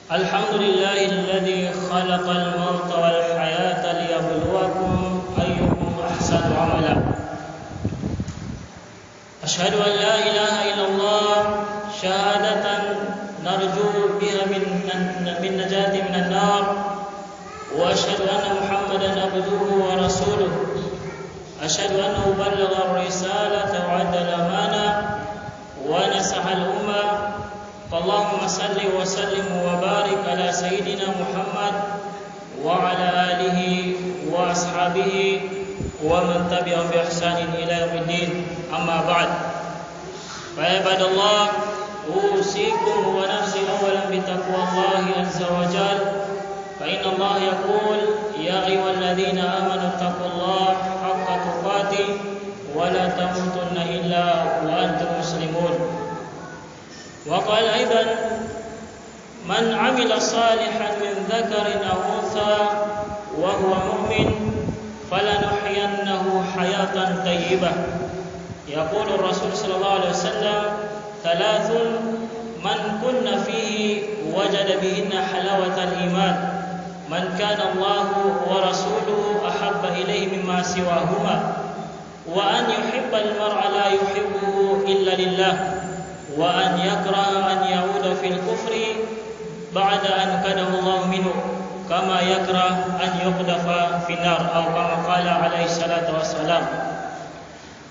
الحمد لله الذي خلق الموت والحياة ليبلوكم أيكم أحسن عملا. أشهد أن لا إله إلا الله شهادة نرجو بها من نجاة من النار، وأشهد أن محمدا عبده ورسوله. أشهد أنه بلغ الرسالة وأدى الأمانة ونصح الأمة. اللهم صل وسلم وبارك على سيدنا محمد وعلى آله وأصحابه ومن تبعهم بإحسان إلى يوم الدين. أما بعد، فعباد الله، أوصيكم ونفسي أولا بتقوى الله عز وجل، فإن الله يقول: يا أيها الذين آمنوا اتقوا الله حق تقاته ولا تموتن إلا وأنتم مسلمون. وقال أيضا: من عمل صالحا من ذكر أو أنثى وهو مؤمن فلنحيينه حياة طيبة. يقول الرسول صلى الله عليه وسلم: ثلاث من كن فيه وجد بهن حلاوة الإيمان: من كان الله ورسوله أحب إليه مما سواهما، وأن يحب المرء لا يحبه إلا لله، وأن يكره أن يعود في الكفر بعد أن كده الله منه، كما يكره أن يقذف في النار، أو كما قال عليه الصلاة والسلام.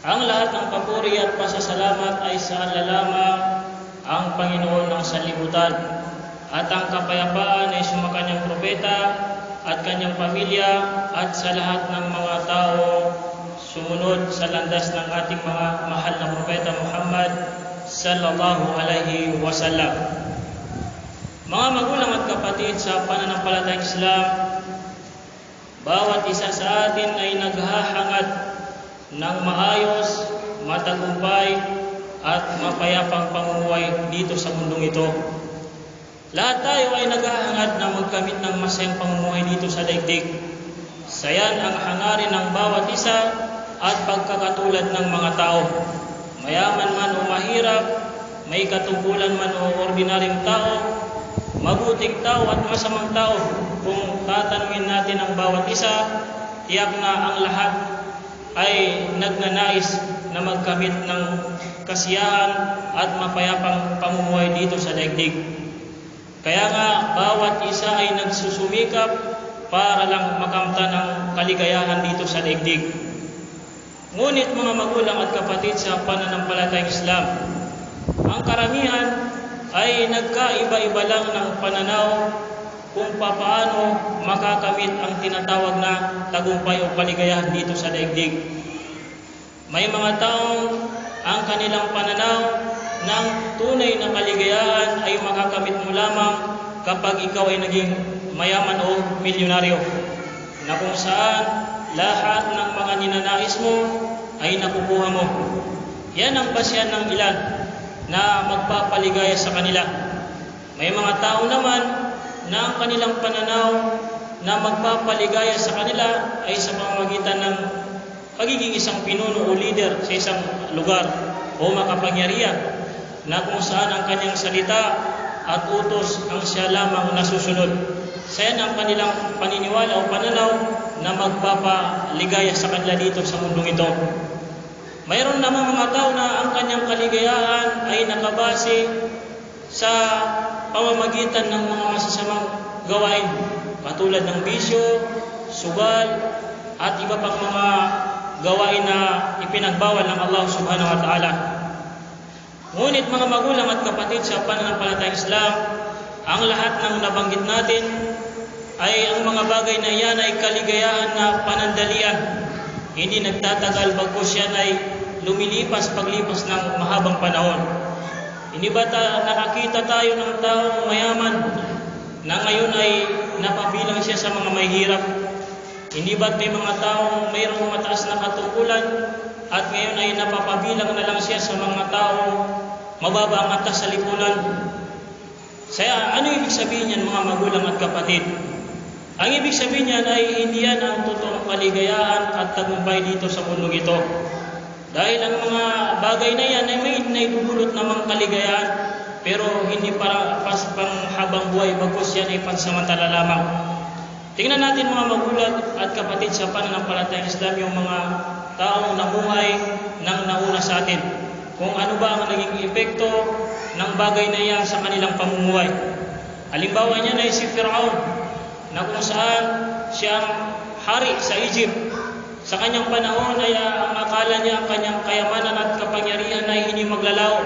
Ang lahat ng papuri at pasasalamat ay sa lamang ang Panginoon ng sanlibutan, at ang kapayapaan ay sumakanyang propeta at kanyang pamilya at sa lahat ng mga tao sumunod sa landas ng ating mga mahal na propeta Muhammad sallallahu alaihi wasallam. Mga magulang at kapatid sa pananampalatayang Islam, bawat isa sa atin ay naghahangad ng maayos, matagumpay at mapayapang pamumuhay dito sa mundong ito. Lahat tayo ay naghahangad na magkamit ng masayang pamumuhay dito sa daigdig. Sayan ang hangarin ng bawat isa at pagkakatulad ng mga tao. Mayaman man o mahirap, may katungkulan man o ordinaryong tao, mabuting tao at masamang tao, kung tatanungin natin ang bawat isa, tiyak na ang lahat ay nagnanais na magkamit ng kasiyahan at mapayapang pamumuhay dito sa daigdig. Kaya nga, bawat isa ay nagsusumikap para lang makamtan ng kaligayahan dito sa daigdig. Ngunit mga magulang at kapatid sa pananampalatayang Islam, ang karamihan ay nagkaiba-iba lang ng pananaw kung paano makakamit ang tinatawag na tagumpay o kaligayahan dito sa daigdig. May mga taong ang kanilang pananaw ng tunay na kaligayahan ay makakamit mo lamang kapag ikaw ay naging mayaman o milyonaryo, na kung saan lahat ng mga ninanais mo ay nakukuha mo. Yan ang basyan ng ilan na magpapaligaya sa kanila. May mga tao naman na ang kanilang pananaw na magpapaligaya sa kanila ay sa pamamagitan ng pagiging isang pinuno o leader sa isang lugar o makapangyarihan, na kung saan ang kanyang salita at utos ang siya lamang nasusunod. Sayan ang kanilang paniniwala o pananaw na magpapaligaya sa kanila dito sa mundong ito. Mayroon namang mga tao na ang kanyang kaligayahan ay nakabase sa pamamagitan ng mga masasamang gawain, katulad ng bisyo, sugal, at iba pang mga gawain na ipinagbawal ng Allah subhanahu wa ta'ala. Ngunit mga magulang at kapatid sa pananampalatayang Islam, ang lahat ng nabanggit natin ay ang mga bagay na yan ay kaligayahan na panandalian. Hindi nagtatagal bagkus yan ay lumilipas paglipas ng mahabang panahon. Hindi ba nakakita tayo ng taong mayaman na ngayon ay napabilang siya sa mga mahihirap? Hindi ba may mga taong mayroong mataas na katungkulan at ngayon ay napapabilang na lang siya sa mga taong mababa ang atas sa lipunan? Saya, ano ibig sabihin yan mga magulang at kapatid? Ang ibig sabihin niyan ay hindi yan ang totoong kaligayahan at tagumpay dito sa mundong ito. Dahil ang mga bagay na yan ay may naidudulot namang kaligayahan pero hindi para panghabang buhay, bagkus yan ay pansamantala lamang. Tingnan natin mga magulang at kapatid sa pananampalatayang Islam, yung mga taong namuhay ng nauna sa atin. Kung ano ba ang naging epekto ng bagay na yan sa kanilang pamumuhay. Halimbawa niyan ay si Firaun, na kung saan siyang hari sa Egypt. Sa kanyang panahon ay ang akala niya ang kanyang kayamanan at kapangyarihan ay hindi maglalaw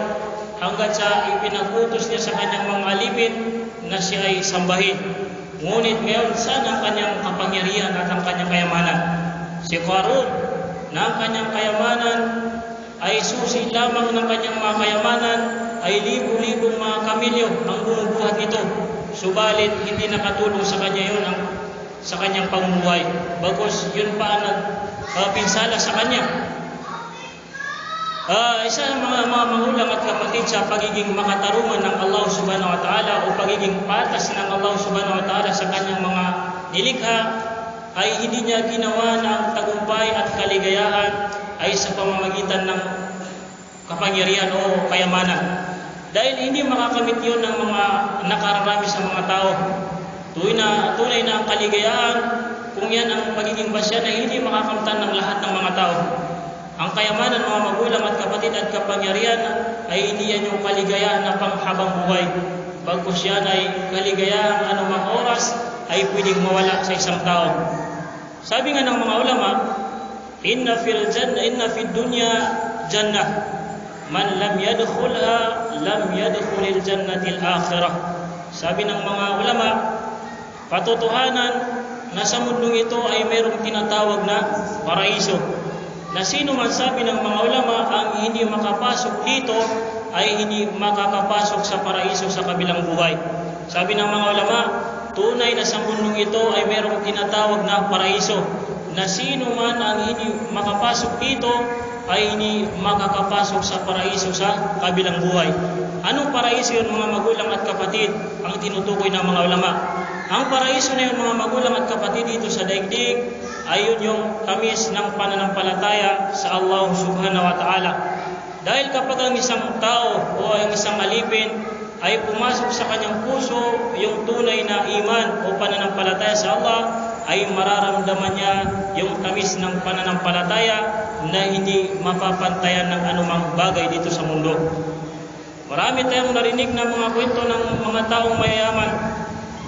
hanggat sa ipinagutos niya sa kanyang mga alipin na siya ay sambahin. Ngunit ngayon, saan ang kanyang kapangyarihan at ang kanyang kayamanan? Si Qarun, na ang kanyang kayamanan ay susi lamang ng kanyang mga kayamanan ay libu-libong mga kamilyo ang bumubuhat nito. Subalit hindi nakatulong sa kanya yun sa kanyang pamumuhay. Bagkus yun pa nagpinsala sa kanya. Isa ng mga magulang at kapatid sa pagiging makatarungan ng Allah subhanahu wa ta'ala o pagiging patas ng Allah subhanahu wa ta'ala sa kanyang mga nilikha ay hindi niya ginawa ng tagumpay at kaligayahan ay sa pamamagitan ng kapangyarihan o kayamanan. Dahil hindi makakamit yun ng mga nakararami sa mga tao. Tunay na ang kaligayahan, kung yan ang pagiging basya na hindi makakamtan ng lahat ng mga tao. Ang kayamanan, mga magulang at kapatid at kapangyarihan ay hindi yan yung kaligayahan na panghabang buhay. Bagkus yan ay kaligayahan anumang oras ay pwedeng mawala sa isang tao. Sabi nga ng mga ulama, inna fid dunya jannah, man lam yadkhulha lam yadkhulil jannatil akhirah. Sabi ng mga ulama, patotohanan na sa mundong ito ay mayroong tinatawag na paraiso. Na sino man, sabi ng mga ulama, ang hindi makapasok dito ay hindi makakapasok sa paraiso sa kabilang buhay. Sabi ng mga ulama, tunay na sa mundong ito ay mayroong tinatawag na paraiso. Na sino man ang hindi makapasok dito ay hindi makakapasok sa paraiso sa kabilang buhay. Anong paraiso yun, mga magulang at kapatid, ang tinutukoy ng mga ulama? Ang paraiso na yun, mga magulang at kapatid, dito sa daigdig ay yun yung tamis ng pananampalataya sa Allah subhanahu wa ta'ala. Dahil kapag ang isang tao o ang isang alipin ay pumasok sa kanyang puso yung tunay na iman o pananampalataya sa Allah, ay mararamdaman niya yung tamis ng pananampalataya na hindi mapapantayan ng anumang bagay dito sa mundo. Marami tayong narinig na mga kwento ng mga taong mayayaman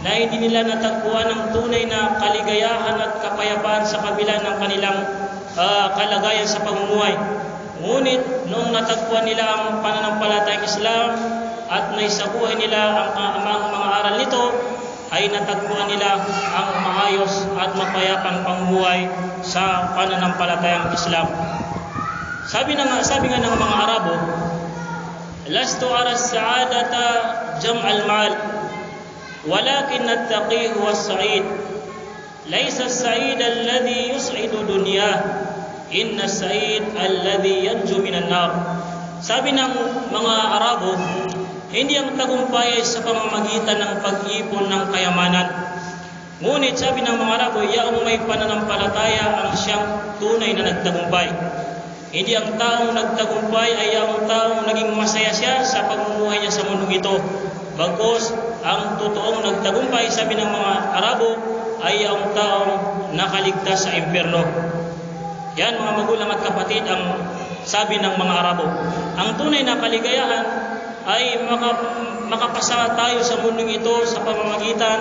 na hindi nila natagpuan ng tunay na kaligayahan at kapayapaan sa kabila ng kanilang kalagayan sa pamumuhay. Ngunit noong natagpuan nila ang pananampalatayang Islam at naisabuhay nila ang mga aral nito, ay natagpuan nila ang maayos at mapayapang pamumuhay sa pananampalatayang Islam. Sabi nga ng mga Arabo, lastu ara as-sa'adata jam'al mal, walakin at-taqi huwa as-sa'id. Laysa as-sa'id alladhi yus'idu dunyah, inna as-sa'id alladhi yanju minan nar. Sabi ng mga Arabo, hindi ang tagumpay sa pamamagitan ng pag-ipon ng kayamanan. Ngunit sabi ng mga Arabo, yaong may pananampalataya ang siyang tunay na nagtagumpay. Hindi ang taong nagtagumpay ay yaong taong naging masaya siya sa pamumuhay niya sa mundong ito. Bagkus ang totoong nagtagumpay, sabi ng mga Arabo, ay yaong taong nakaligtas sa impyerno. Yan, mga magulang at kapatid, ang sabi ng mga Arabo. Ang tunay na kaligayahan ay makapasa tayo sa mundong ito sa pamamagitan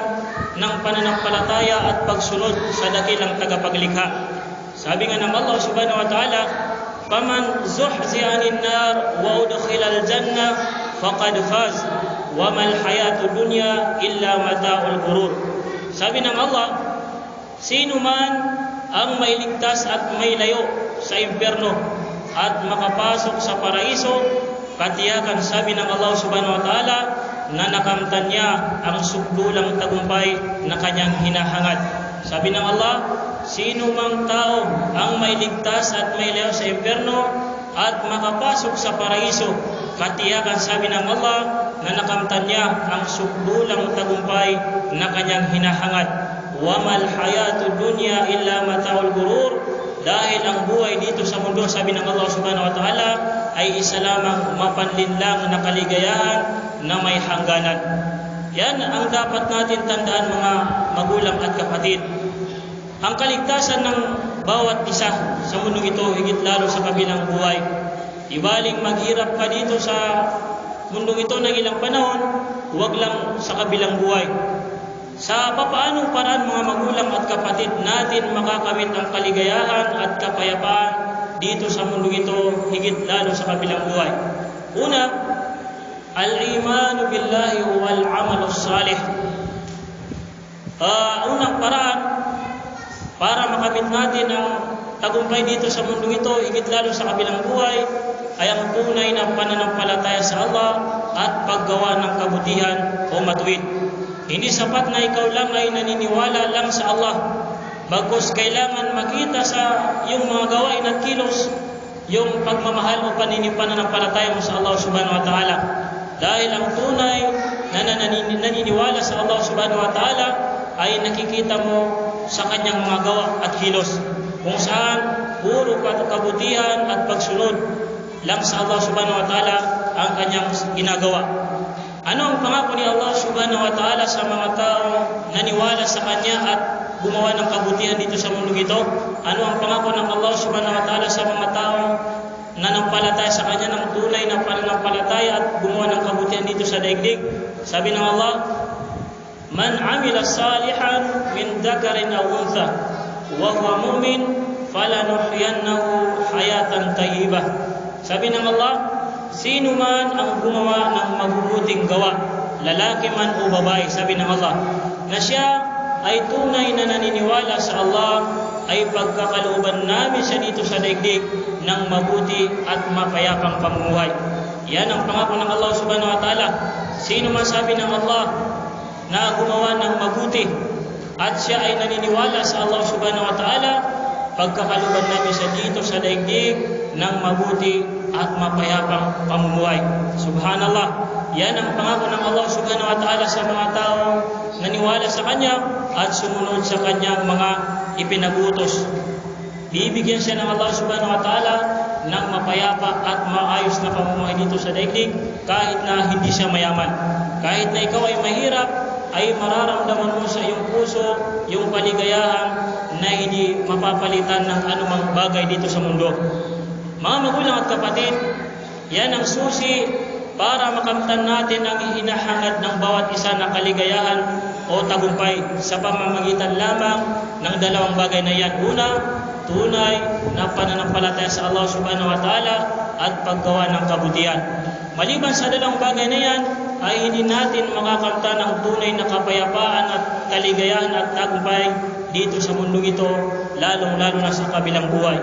ng pananampalataya at pagsunod sa dakilang tagapaglikha. Sabi nga ng Allah subhanahu wa ta'ala, "Faman zuhziha 'anil nar wa udkhila al-jannah faqad faz wa mal hayatud dunya illa mata'ul ghurur." Sabi ng Allah, sino man ang may ligtas at may layo sa impyerno at makapasok sa paraiso, katiyakan, sabi ng Allah subhanahu wa ta'ala, na nakamtan niya ang sukdulang tagumpay na kanyang hinahangad. Sabi ng Allah, sino mang tao ang may ligtas at may layo sa impyerno at makapasok sa paraiso, katiyakan, sabi ng Allah, na nakamtan niya ang sukdulang tagumpay na kanyang hinahangad. Wamal hayatud dunya illa mata'ul ghurur. Dahil ang buhay dito sa mundo, sabi ng Allah subhanahu wa ta'ala, ay isa lamang mapanlinlang na kaligayahan na may hangganan. Yan ang dapat natin tandaan, mga magulang at kapatid. Ang kaligtasan ng bawat isa sa mundong ito, higit lalo sa kabilang buhay. Ibaling maghirap ka dito sa mundong ito ng ilang panahon, huwag lang sa kabilang buhay. Sa papaanong paraan, mga magulang at kapatid, natin makakamit ang kaligayahan at kapayapaan dito sa mundong ito, higit lalo sa kabilang buhay? Una, al-imanu billahi wal amalu salih. Unang paraan para makamit natin ang tagumpay dito sa mundong ito, higit lalo sa kabilang buhay, ay ang tunay na pananampalataya sa Allah at paggawa ng kabutihan o matuwid. Hindi sapat na ikaw lang ay naniniwala lang sa Allah, bagkus kailangan makita sa iyong mga gawain at kilos yung pagmamahal o pananampalataya mo sa Allah subhanahu wa ta'ala. Dahil ang tunay na naniniwala sa Allah subhanahu wa ta'ala ay nakikita mo sa kanyang mga gawa at kilos, kung saan puro kabutihan at pagsunod lang sa Allah subhanahu wa ta'ala ang kanyang ginagawa. Ano ang pangako ni Allah subhanahu wa ta'ala sa mga taong naniwala sa kanya at gumawa ng kabutihan dito sa mundong ito? Ano ang pangako ng Allah subhanahu wa ta'ala sa mga taong nanampalataya sa kanya ng tunay na pananampalataya at gumawa ng kabutihan dito sa daigdig? Sabi ng Allah, man amila salihan min dhakarin aw untha wa huwa mu'min falanuhyiyannahu hayatan tayyibah. Sabi ng Allah, sino man ang gumawa ng mabubuting gawa, lalaki man o babae, sabi ng Allah, na siya ay tunay na naniniwala sa Allah, ay pagkakalooban namin siya dito sa daigdig ng mabuti at mapayapang pamumuhay. Yan ang pangako ng Allah subhanahu wa ta'ala. Sino man, sabi ng Allah, na gumawa ng mabuti at siya ay naniniwala sa Allah subhanahu wa ta'ala, pagkakalooban namin siya dito sa daigdig ng mabuti at mapayapang pamumuhay. Subhanallah, yan ang pangako ng Allah subhanahu wa ta'ala sa mga taong naniwala sa Kanya at sumunod sa Kanyang mga ipinagutos. Bibigyan siya ng Allah subhanahu wa ta'ala ng mapayapa at maayos na pamumuhay dito sa daigdig, kahit na hindi siya mayaman. Kahit na ikaw ay mahirap, ay mararamdaman mo sa iyong puso yung kaligayahan na hindi mapapalitan ng anumang bagay dito sa mundo. Mga magulang at kapatid, yan ang susi para makamtan natin ang hinahangad ng bawat isa na kaligayahan o tagumpay sa pamamagitan lamang ng dalawang bagay na yan. Una, tunay na pananampalataya sa Allah subhanahu wa ta'ala at paggawa ng kabutihan. Maliban sa dalawang bagay na yan, ay hindi natin makakamtan ang tunay na kapayapaan at kaligayahan at tagumpay dito sa mundong ito, lalong-lalo na sa kabilang buhay.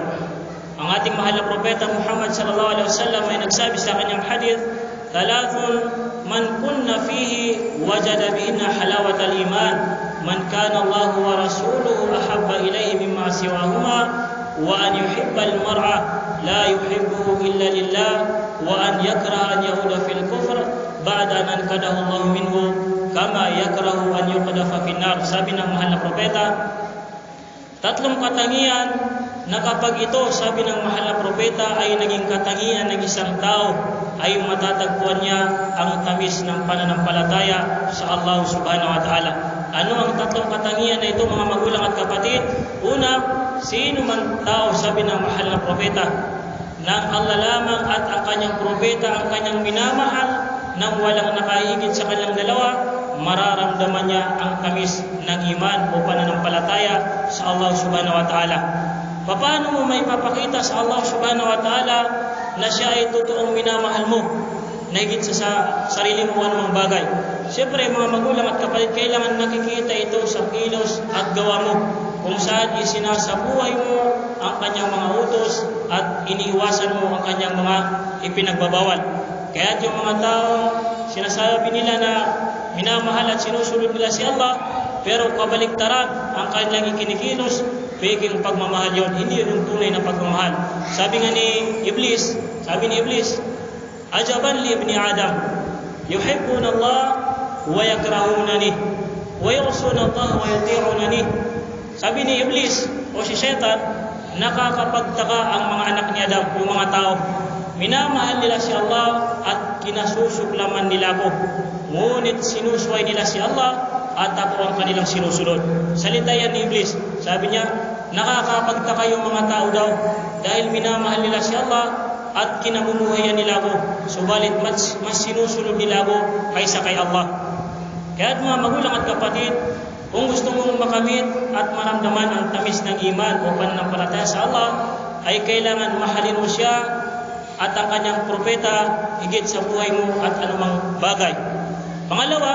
Ang ating mahal na propeta Muhammad sallallahu alaihi wasallam ay nagsabi sa kanyang hadith, "Thalathun man kunna fihi wajada bihinna halawat al-iman, man kana Allah wa rasuluhu ahabba ilayhi mimma siwahuma, wa an yuhibba al-mar'a la yuhibbuhu illa lillah, wa an yakraha an yahuda fil kufr ba'da an ankadahu Allah minhu kama yakrahu an yuqdafa fin nar." Sabi ng mahal na propeta, tatlong katangian na kapag ito, sabi ng mahal na propeta, ay naging katangian ng isang tao, ay matatagpuan niya ang tamis ng pananampalataya sa Allah subhanahu wa ta'ala. Ano ang tatlong katangian na ito, mga magulang at kapatid? Una, sino man tao, sabi ng mahal na propeta, nang Allah lamang at ang kanyang propeta ang kanyang minamahal, nang walang nakahigit sa kanyang dalawa, mararamdaman niya ang tamis ng iman o pananampalataya sa Allah subhanahu wa ta'ala. Paano mo may papakita sa Allah subhanahu wa ta'ala na siya ay totoong minamahal mo na higit sa sarili mo anumang bagay? Siyempre, mga magulang at kapatid, kailangan nakikita ito sa kilos at gawa mo, kung saan isinasabuhay mo ang kanyang mga utos at iniiwasan mo ang kanyang mga ipinagbabawal. Kaya yung mga tao, sinasabi nila na minamahal at sinusunod nila si Allah, pero kabaliktaran ang kanilang ikinikilos, peking pagmamahal yon, hindi yun tunay na pagmamahal. Sabi nga ni Iblis, ajaban li ibni Adam, yuhibbuna Allah wa yakrahunani wa yu'suna Allah wa yuti'unani. Sabi ni Iblis o si Shaitan, nakakapagtaka ang mga anak ni Adam, yung mga tao. minamahal nila si Allah at kinasusuklaman nila ako. Ngunit sinusway nila si Allah at ako ang kanilang sinusunod. Salita yan ni Iblis. Sabi niya, nakakapagtaka yung mga tao daw dahil minamahal nila si Allah at kinamumuhayan nila ako. Subalit mas sinusunod nila ako kaysa kay Allah. Kaya mga magulang at kapatid, kung gusto mong makamit at maramdaman ang tamis ng iman o pananampalataya sa Allah, ay kailangan mahalin mo siya at ang kanyang propeta higit sa buhay mo at anumang bagay. Pangalawa,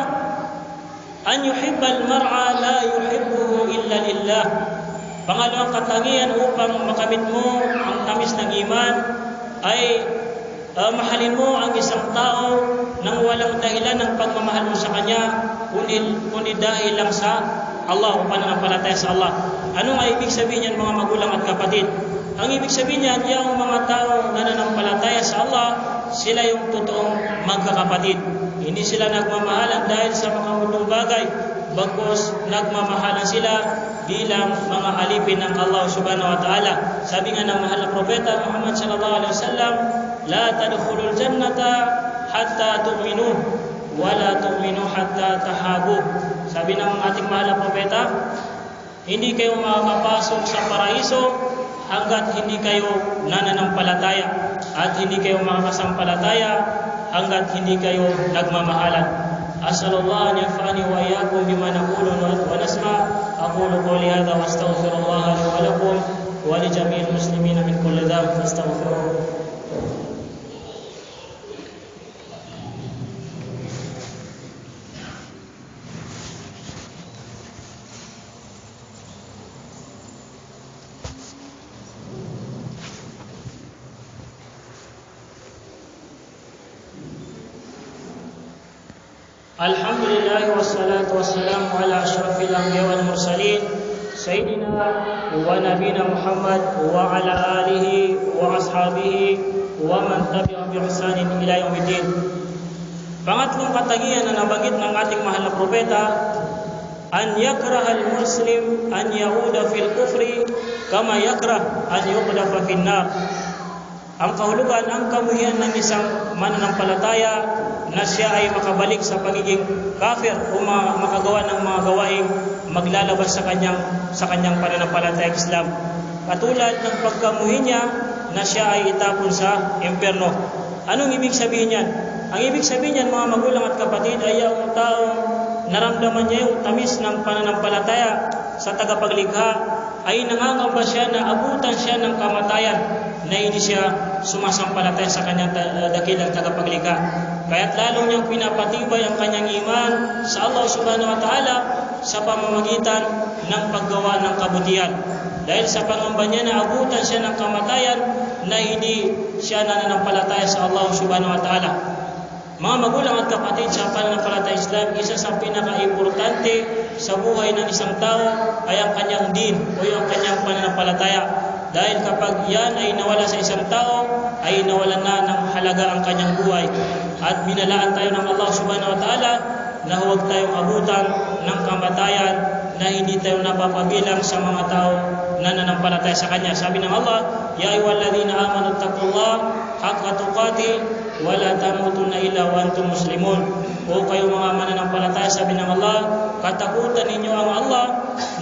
an yuhibbal mar'a la yuhibbuhu illa lillah. Pangalawang katangian upang makamit mo ang tamis ng iman ay mahalin mo ang isang tao nang walang dahilan ng pagmamahal mo sa kanya, kundi dahil lang sa Allah o pananampalataya sa Allah. Ano nga ibig sabihin niyan mga magulang at kapatid? Ang ibig sabihin niyan, yung mga tao na nananampalataya sa Allah, sila yung totoong magkakapatid. Hindi sila nagmamahalan dahil sa mga mulong bagay, bagkus nagmamahalan sila bilang mga alipin ng Allah subhanahu wa ta'ala. Sabi nga ng mahal na propeta Muhammad sallallahu alaihi wasallam, la tadkhulul jannata hatta tu'minu wa la tu'minu hatta tahabu. Sabi ng ating mahal na propeta, hindi kayo makakapasok sa paraiso hanggat hindi kayo nananampalataya, at hindi kayo makakasampalataya hanggat hindi kayo nagmamahalan. As'alullah an yanfa'ani wa iyyakum bima naqulu wa nasma'. Aqulu qawli hadha wa astaghfirullah li wa lakum wa li jami'il muslimin min kulli dhanbin fastaghfiruhu. Alhamdulillah wassalatu wassalamu ala asyrafil anbiya wal mursalin sayyidina wa nabiyina Muhammad wa ala alihi wa ashabihi wa man tabi'ahum bi ihsanin ila yaumiddin. Pangatlong katangian na nabanggit ng ating mahal na propeta, an yakrahal muslim an yauda fil kufri kama yakrah an yuqdafa fin nar. Ang kahulugan, ang kamuhian ng isang mananampalataya na siya ay makabalik sa pagiging kafir o makagawa ng mga gawaing maglalabas sa kanyang pananampalatayang Islam. Katulad ng pagkamuhi niya na siya ay itapon sa impyerno. Anong ibig sabihin niyan? Ang ibig sabihin niyan mga magulang at kapatid ay yung taong naramdaman niya yung tamis ng pananampalataya sa tagapaglikha ay nangangamba siya na abutan siya ng kamatayan na hindi siya sumasampalataya sa kanyang dakilang tagapaglikha. Kaya't lalong niyang pinapatibay ang kanyang iman sa Allah subhanahu wa ta'ala sa pamamagitan ng paggawa ng kabutihan. Dahil sa pangamba niya na abutan siya ng kamatayan na hindi siya nananampalataya sa Allah subhanahu wa ta'ala. Mga magulang at kapatid, sa pananampalataya Islam, isa sa pinaka-importante sa buhay ng isang tao ay ang kanyang din o yung kanyang pananampalataya. Dahil kapag yan ay nawala sa isang tao, ay nawalan na ng halaga ang kanyang buhay. At binalaan tayo ng Allah subhanahu wa ta'ala na huwag tayong abutan ng kamatayan na hindi tayo napapabilang sa mga tao na nananampalataya sa Kanya. Sabi ng Allah, Ya ayyuhalladhina amanu taqullaha haqqa tuqatih wa la tamutunna illa wa antum muslimun. O kayo mga mananampalataya, sabi ng Allah, katakutan ninyo ang Allah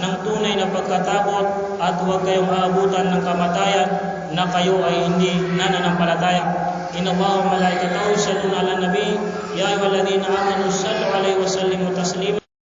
ng tunay na pagkatakot at huwag kayong aabutan ng kamatayan na kayo ay hindi nananampalataya. Inna Allaha wa malaikatahu yusalluna 'alan nabi ya ayyuhalladhina amanu sallu 'alaihi wa